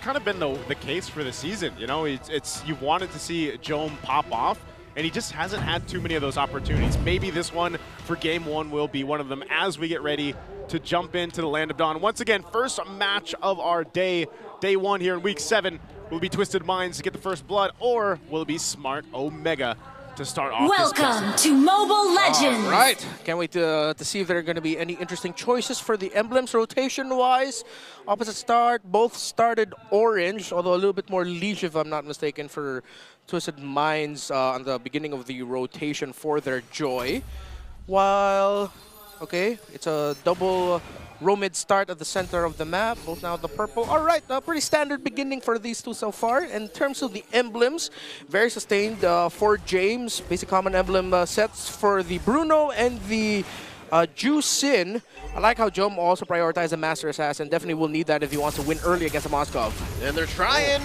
kind of been the case for the season. You know, you've wanted to see Jome pop off, and he just hasn't had too many of those opportunities. Maybe this one for Game 1 will be one of them as we get ready to jump into the Land of Dawn. Once again, first match of our day 1 here in Week 7. Will it be Twisted Minds to get the first blood, or will it be Smart Omega to start off? Welcome to Mobile Legends. All right, can't wait to see if there are going to be any interesting choices for the emblems rotation-wise. Opposite start, both started orange, although a little bit more Liege, if I'm not mistaken, for Twisted Minds on the beginning of the rotation for their Joy. While, okay, it's a double Romid start at the center of the map, both now the purple. All right, a pretty standard beginning for these two so far. In terms of the emblems, very sustained for James. Basic common emblem sets for the Bruno and the Juicin. I like how Jome also prioritized the Master Assassin. Definitely will need that if he wants to win early against the Moskov. And they're trying.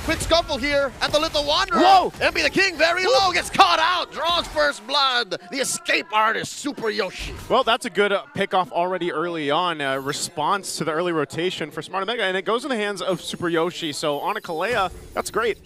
Quick scuffle here at the Little Wanderer. Whoa! MP the King very low, gets caught out, draws first blood. The escape artist, Super Yoshi. Well, that's a good pickoff already early on. Response to the early rotation for Smart Omega, and it goes in the hands of Super Yoshi. So on a Kalea, that's great.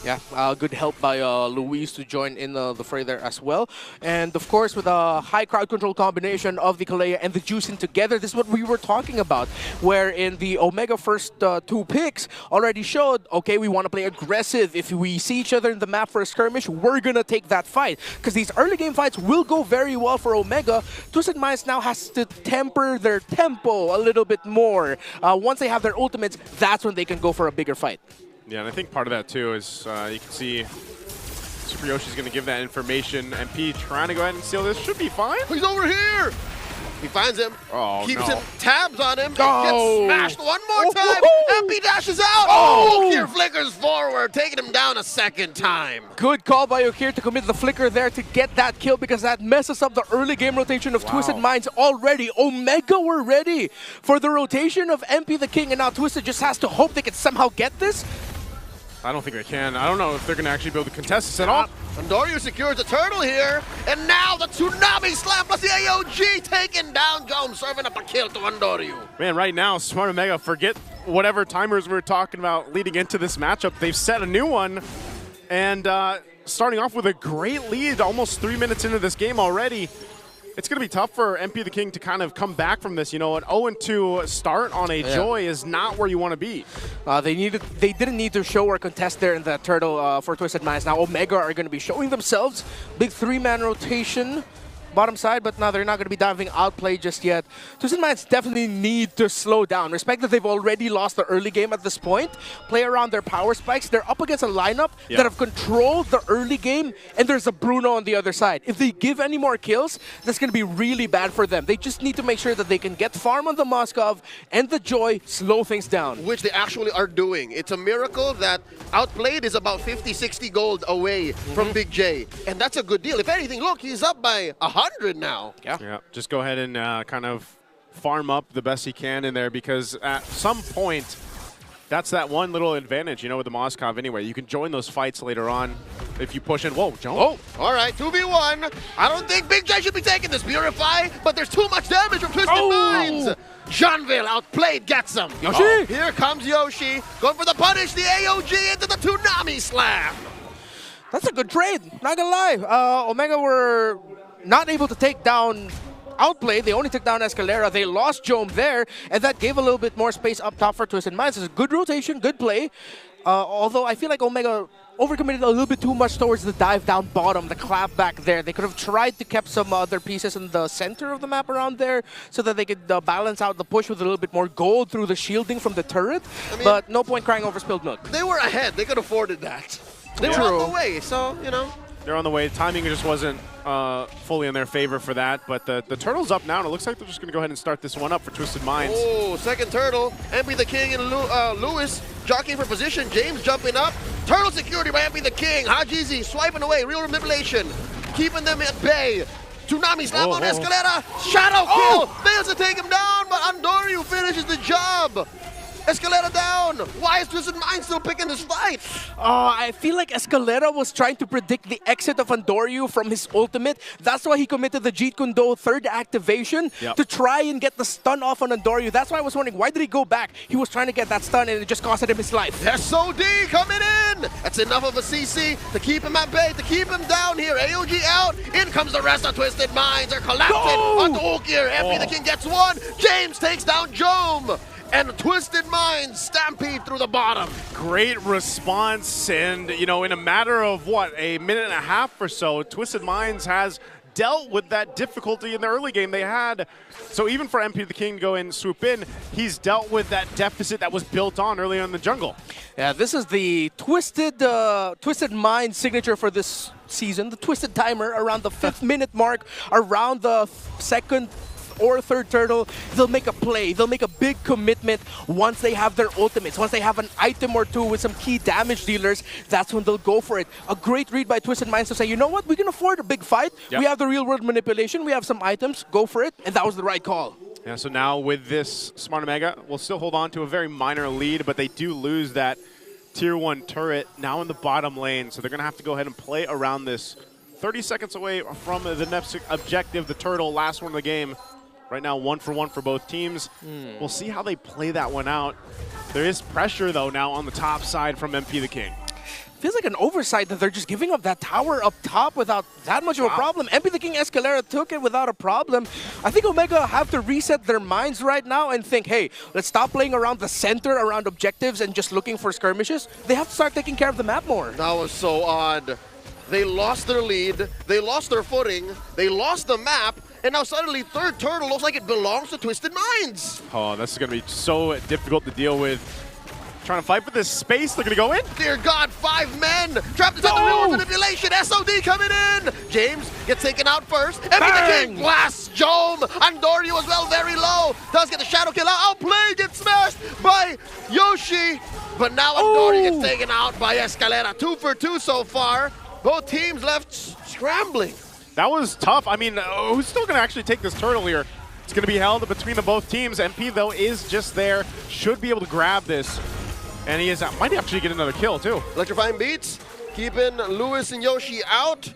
Yeah, good help by Luis to join in the fray there as well. And of course, with a high crowd control combination of the Kalea and the Juicin together, this is what we were talking about. Where in the Omega first 2 picks already showed, okay, we want to play aggressive. If we see each other in the map for a skirmish, we're going to take that fight. Because these early game fights will go very well for Omega. Twisted Minds now has to temper their tempo a little bit more. Once they have their ultimates, that's when they can go for a bigger fight. Yeah, and I think part of that too is you can see Super Yoshi's going to give that information. MP trying to go ahead and steal this. Should be fine. He's over here. He finds him, keeps him tabs on him, Oh. gets smashed one more time. MP dashes out. Oh. Okir flickers forward, taking him down a second time. Good call by Okir to commit the flicker there to get that kill, because that messes up the early game rotation of Twisted Minds already. Omega were ready for the rotation of MP the King, and now Twisted just has to hope they can somehow get this. I don't think they can. I don't know if they're going to actually be able to contest this at all. Andoryu secures the turtle here, and now the Tsunami Slam plus the AOG taking down Jome, serving up a kill to Andoryu. Man, right now, Smart Omega, forget whatever timers we were talking about leading into this matchup. They've set a new one, and starting off with a great lead, almost 3 minutes into this game already. It's going to be tough for MP the King to kind of come back from this. You know, an 0-2 start on a Joy is not where you want to be. They didn't need to show or contest there in the turtle for Twisted Minds. Now Omega are going to be showing themselves. Big 3-man rotation. Bottom side, but now they're not going to be diving outplay just yet. Twisted Minds definitely need to slow down. Respect that they've already lost the early game at this point. Play around their power spikes. They're up against a lineup that have controlled the early game, and there's a Bruno on the other side. If they give any more kills, that's going to be really bad for them. They just need to make sure that they can get farm on the Moskov and the Joy, slow things down. Which they actually are doing. It's a miracle that Outplayed is about 50-60 gold away from Big J. And that's a good deal. If anything, look, he's up by 100 now. Yeah. Just go ahead and kind of farm up the best he can in there, because at some point, that's that one little advantage, you know, with the Moskov anyway. You can join those fights later on if you push in. Whoa, Jome. Oh, all right, 2v1. I don't think Big J should be taking this Purify, but there's too much damage from Twisted Minds. Jeanville outplayed, gets him. Yoshi! Here comes Yoshi, going for the punish, the AOG into the Tsunami Slam. That's a good trade, not gonna lie. Omega were not able to take down Outplayed. They only took down Escalera. They lost Jome there, and that gave a little bit more space up top for Twisted Minds. It's a good rotation, good play. Although I feel like Omega overcommitted a little bit too much towards the dive down bottom, the clap back there. They could have tried to keep some other pieces in the center of the map around there so that they could balance out the push with a little bit more gold through the shielding from the turret. I mean, but no point crying over spilled milk. They were ahead. They could have afforded that. They were on the way, so, you know. They're on the way. Timing just wasn't fully in their favor for that, but the turtle's up now, and it looks like they're just going to go ahead and start this one up for Twisted Minds. Oh, second turtle. MP the King and Lewis jockeying for position. James jumping up. Turtle security by MP the King. Hajizi swiping away. Real manipulation. Keeping them at bay. Tsunami Slam on Escalera. Shadow kill. Fails to take him down, but Andoryu finishes the job. Escalera down. Why is Twisted Mind still picking this fight? I feel like Escalera was trying to predict the exit of Andoryu from his ultimate. That's why he committed the Jeet Kune Do third activation to try and get the stun off on Andoryu. That's why I was wondering, why did he go back? He was trying to get that stun and it just costed him his life. SOD coming in. That's enough of a CC to keep him at bay, to keep him down here. AOG out. In comes the rest of Twisted Minds. They're collapsing onto Ulkir. MP the King gets one. James takes down Jome. And Twisted Minds stampede through the bottom. Great response, and you know, in a matter of what, a minute and a half or so, Twisted Minds has dealt with that difficulty in the early game they had. So even for MP the King to go in and swoop in, he's dealt with that deficit that was built on earlier in the jungle. Yeah, this is the Twisted Mind signature for this season, the Twisted Timer around the 5th minute mark, around the second or third turtle. They'll make a play, they'll make a big commitment once they have their ultimates, once they have an item or two with some key damage dealers. That's when they'll go for it. A great read by Twisted Minds to say, you know what, we can afford a big fight. We have the real world manipulation, we have some items, go for it, and that was the right call. Yeah, so now with this, Smart Omega will still hold on to a very minor lead, but they do lose that tier 1 turret now in the bottom lane, so they're going to have to go ahead and play around this. 30 seconds away from the next objective, the turtle, last one of the game. Right now, 1 for 1 for both teams. We'll see how they play that one out. There is pressure, though, now on the top side from MP the King. Feels like an oversight that they're just giving up that tower up top without that much of a problem. MP the King Escalera took it without a problem. I think Omega have to reset their minds right now and think, hey, let's stop playing around the center, around objectives, and just looking for skirmishes. They have to start taking care of the map more. That was so odd. They lost their lead, they lost their footing, they lost the map, and now suddenly third turtle looks like it belongs to Twisted Minds. Oh, this is going to be so difficult to deal with. Trying to fight for this space, they're going to go in. Dear God, 5 men trapped inside the real manipulation. SOD coming in. James gets taken out first. MP the King blasts Jome. Andoryu as well, very low. Does get the shadow kill out. Outplay gets smashed by Yoshi. But now Andoryu gets taken out by Escalera. 2 for 2 so far. Both teams left scrambling. That was tough. I mean, who's still going to actually take this turtle here? It's going to be held between the both teams. MP, though, is just there. Should be able to grab this. And he is might actually get another kill, too. Electrifying beats, keeping Lewis and Yoshi out.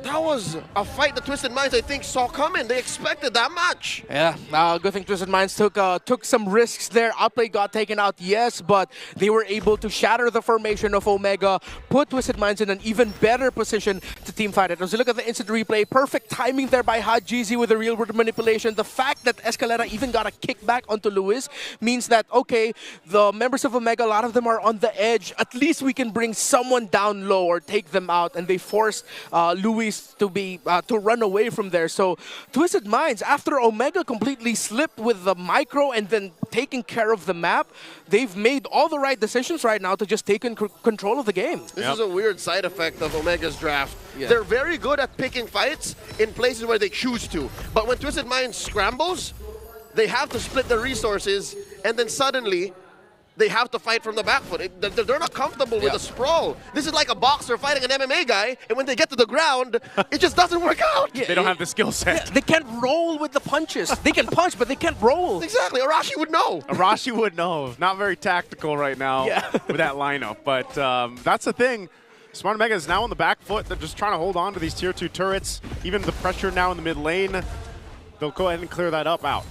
That was a fight the Twisted Minds, I think, saw coming. They expected that much. Yeah, good thing Twisted Minds took some risks there. Outplay got taken out, yes, but they were able to shatter the formation of Omega, put Twisted Minds in an even better position to teamfight it. As you look at the instant replay, perfect timing there by Hajizi with the real world manipulation. The fact that Escalera even got a kickback onto Lewis means that, okay, the members of Omega, a lot of them are on the edge. At least we can bring someone down low or take them out, and they forced Lewis to run away from there. So Twisted Minds, after Omega completely slipped with the micro and then taking care of the map, they've made all the right decisions right now to just take control of the game. This is a weird side effect of Omega's draft. They're very good at picking fights in places where they choose to. But when Twisted Minds scrambles, they have to split their resources, and then suddenly they have to fight from the back foot. They're not comfortable with a sprawl. This is like a boxer fighting an MMA guy, and when they get to the ground, it just doesn't work out. They don't have the skill set. Yeah, they can't roll with the punches. They can punch, but they can't roll. Exactly. Arashi would know. Arashi would know. Not very tactical right now with that lineup. But that's the thing. Smart Omega is now on the back foot. They're just trying to hold on to these tier 2 turrets. Even the pressure now in the mid lane, they'll go ahead and clear that up out.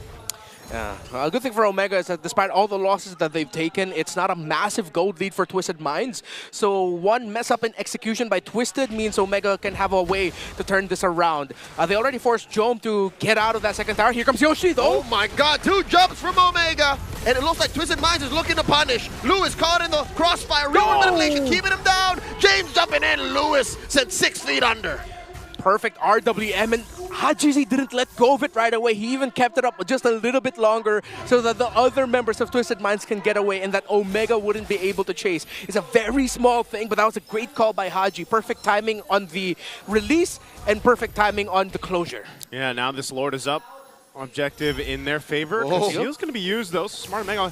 Yeah, a good thing for Omega is that despite all the losses that they've taken, it's not a massive gold lead for Twisted Minds. So one mess up in execution by Twisted means Omega can have a way to turn this around. They already forced Jome to get out of that second tower. Here comes Yoshi, though. Oh my God, 2 jumps from Omega. And it looks like Twisted Minds is looking to punish. Lewis caught in the crossfire. Real manipulation, keeping him down. James jumping in. Lewis sent 6 feet under. Perfect RWM, and Hajizi didn't let go of it right away. He even kept it up just a little bit longer so that the other members of Twisted Minds can get away and that Omega wouldn't be able to chase. It's a very small thing, but that was a great call by Haji. Perfect timing on the release and perfect timing on the closure. Yeah, now this Lord is up. Objective in their favor. Conceal's going to be used, though. So Smart Omega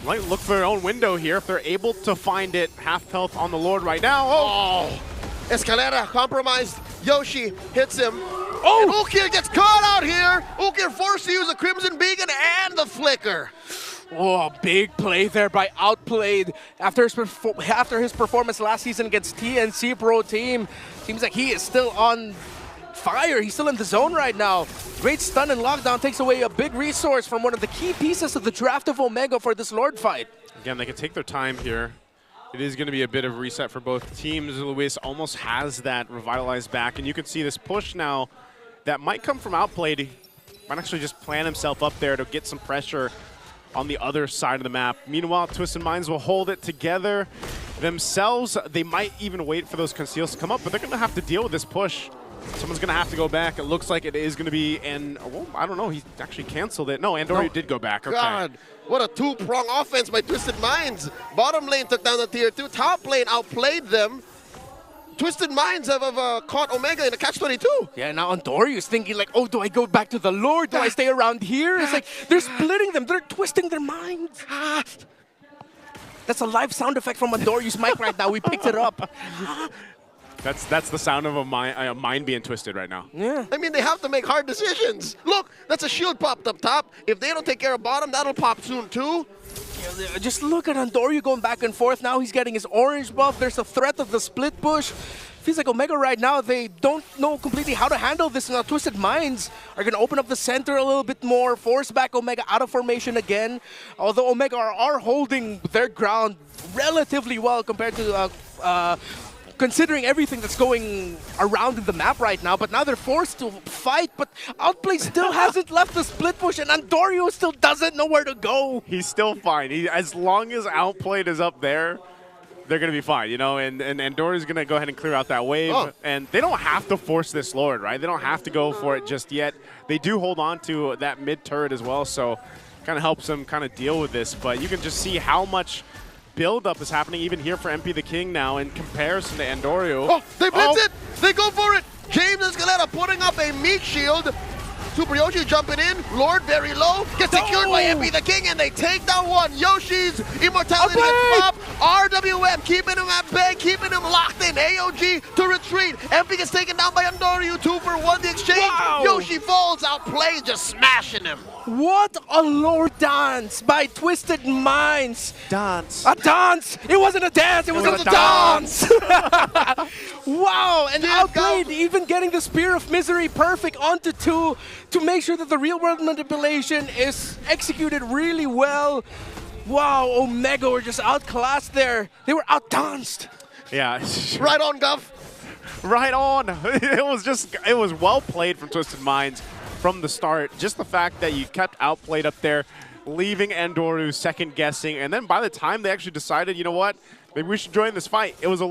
might look for their own window here if they're able to find it. Half health on the Lord right now. Oh! Escalera compromised. Yoshi hits him. Oh! And Ulkir gets caught out here. Ulkir forced to use the Crimson Beacon and the Flicker. Oh, big play there by Outplayed. After his performance last season against TNC Pro Team, seems like he is still on fire. He's still in the zone right now. Great stun and lockdown takes away a big resource from one of the key pieces of the draft of Omega for this Lord fight. Again, they can take their time here. It is going to be a bit of reset for both teams. Luis almost has that revitalized back, and you can see this push now that might come from Outplayed. He might actually just plan himself up there to get some pressure on the other side of the map. Meanwhile, Twisted Minds will hold it together themselves. They might even wait for those conceals to come up, but they're going to have to deal with this push. Someone's going to have to go back. It looks like it is going to be, and well, I don't know, he actually canceled it. No, Andorio did go back. Okay. God, what a two-prong offense by Twisted Minds. Bottom lane took down the tier 2. Top lane outplayed them. Twisted Minds have caught Omega in a catch-22. Yeah, now Andorio's thinking like, oh, do I go back to the Lord? Do I stay around here? It's like, they're splitting them. They're twisting their minds. That's a live sound effect from Andorio's mic right now. We picked it up. That's the sound of a mind being twisted right now. Yeah. I mean, they have to make hard decisions. Look, that's a shield popped up top. If they don't take care of bottom, that'll pop soon too. Yeah, just look at Andorio going back and forth. Now he's getting his orange buff. There's a threat of the split push. Feels like Omega right now, they don't know completely how to handle this. Now Twisted Minds are going to open up the center a little bit more, force back Omega out of formation again. Although Omega are holding their ground relatively well compared to considering everything that's going around in the map right now, but now they're forced to fight, but Outplay still hasn't left the split push, and Andorio still doesn't know where to go. He's still fine. As long as Outplayed is up there, they're going to be fine, you know, and Andorio's going to go ahead and clear out that wave, and they don't have to force this Lord, right? They don't have to go for it just yet. They do hold on to that mid turret as well, so kind of helps them kind of deal with this, but you can just see how much build-up is happening even here for MP the King now in comparison to Andorio. Oh, they blitz it! They go for it! James Escalera putting up a meat shield. Super Yoshi jumping in. Lord very low. Gets secured by MP the King, and they take down one. Yoshi's immortality gets popped. RWM keeping him at bay, keeping him locked in. AOG to retreat. MP gets taken down by Andorio. 2 for 1 the exchange. Wow. Yoshi falls out, plays just smashing him. What a Lord dance by Twisted Minds. Dance. A dance! It wasn't a dance, it was a dance! Wow, and Outplayed even getting the Spear of Misery perfect onto 2 to make sure that the real-world manipulation is executed really well. Wow, Omega were just outclassed there. They were outdanced. Yeah. Right on, Guff. Right on. It was well played from Twisted Minds from the start. Just the fact that you kept Outplayed up there, leaving Andorio second guessing, and then by the time they actually decided, you know what, maybe we should join this fight, it was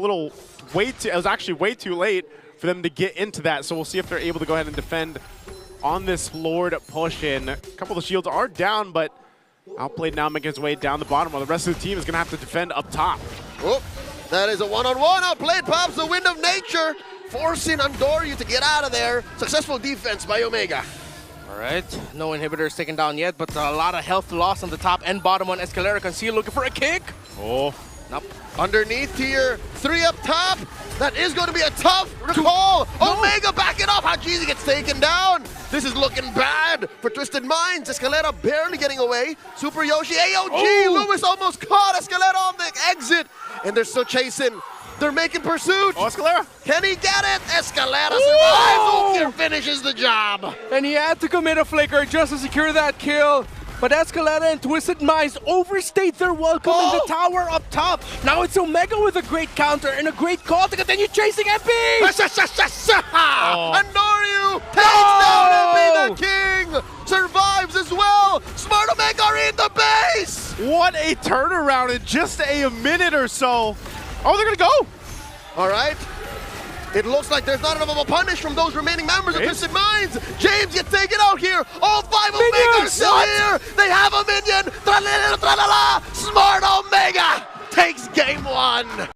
actually way too late for them to get into that. So we'll see if they're able to go ahead and defend on this Lord push in. A couple of the shields are down, but Outplayed now making his way down the bottom while the rest of the team is going to have to defend up top. Oh, that is a one-on-one. Outplayed pops the Wind of Nature, forcing Andorio to get out of there. Successful defense by Omega. All right, no inhibitors taken down yet, but a lot of health loss on the top and bottom one. Escalera Conceal looking for a kick. Oh. Nope. Underneath tier 3 up top. That is going to be a tough call. No. Omega backing up. Hajizi gets taken down. This is looking bad for Twisted Minds. Escalera barely getting away. Super Yoshi, AOG. Lewis almost caught Escalera on the exit. And they're still chasing. They're making pursuit. Oh, Escalera. Can he get it? Escalera survives. Ukir finishes the job. And he had to commit a flicker just to secure that kill. But Escalera and Twisted Minds overstayed their welcome in the tower up top. Now it's Omega with a great counter and a great call to continue chasing MP. Andorio takes down MP the King. Survives as well. Smart Omega are in the base. What a turnaround in just a minute or so. Oh, they're going to go. All right. It looks like there's not enough of a punish from those remaining members of Twisted Minds. James gets taken out here. All 5 Omega are still here. They have a minion. Smart Omega takes game 1.